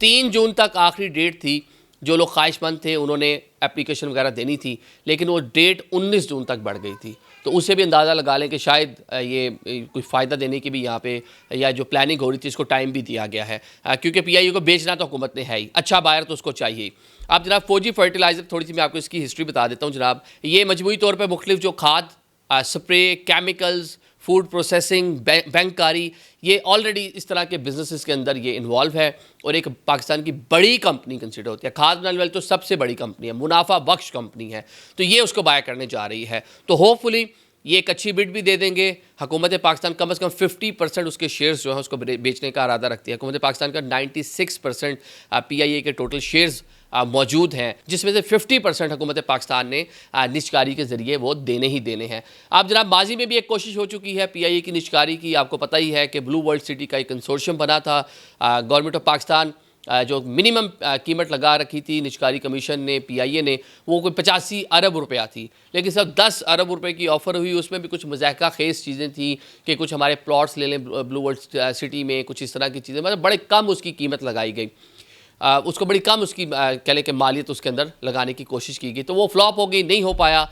3 जून तक आखिरी डेट थी, जो लोग ख्वाहिशमंद थे उन्होंने एप्लीकेशन वगैरह देनी थी, लेकिन वो डेट 19 जून तक बढ़ गई थी। तो उससे भी अंदाज़ा लगा लें कि शायद ये कोई फ़ायदा देने की भी यहाँ पे या जो प्लानिंग हो रही थी इसको टाइम भी दिया गया है, क्योंकि पीआईए को बेचना तो हुकूमत ने है ही, अच्छा बायर तो उसको चाहिए। अब जनाब फौजी फर्टिलाइज़र, थोड़ी सी मैं आपको इसकी हिस्ट्री बता देता हूँ जनाब। ये मजमूई तौर पर मुख्तलिफ जो खाद, स्प्रे, केमिकल्स, फूड प्रोसेसिंग, बैंककारी, ये ऑलरेडी इस तरह के बिजनेसेस के अंदर ये इन्वॉल्व है और एक पाकिस्तान की बड़ी कंपनी कंसिडर होती है। खाद बनाने वाली तो सबसे बड़ी कंपनी है, मुनाफा बख्श कंपनी है, तो ये उसको बाय करने जा रही है। तो होपफुली ये एक अच्छी बिड भी दे देंगे। हुकूमत पाकिस्तान कम से कम 50% उसके शेयर्स जो है उसको बेचने का इरादा रखती है। हुकूमत पाकिस्तान का 96% पीआईए के टोटल शेयर्स मौजूद हैं, जिसमें से 50% हुकूमत पाकिस्तान ने निजकारी के ज़रिए वो देने ही देने हैं। अब जनाब माजी में भी एक कोशिश हो चुकी है पीआईए की निजकारी की। आपको पता ही है कि ब्लू वर्ल्ड सिटी का एक कंसोर्शियम बना था। गवर्नमेंट ऑफ पाकिस्तान जो मिनिमम कीमत लगा रखी थी निजकारी कमीशन ने, पीआईए ने, वो कोई 85 अरब रुपया थी, लेकिन सिर्फ 10 अरब रुपए की ऑफ़र हुई। उसमें भी कुछ मज़ाक़ा खेज़ चीज़ें थी कि कुछ हमारे प्लॉट्स ले लें ब्लू वर्ल्ड सिटी में, कुछ इस तरह की चीज़ें, मतलब बड़े कम उसकी कीमत लगाई गई। उसको बड़ी कम उसकी कह लें कि मालियत उसके अंदर लगाने की कोशिश की गई, तो वो फ्लॉप हो गई, नहीं हो पाया।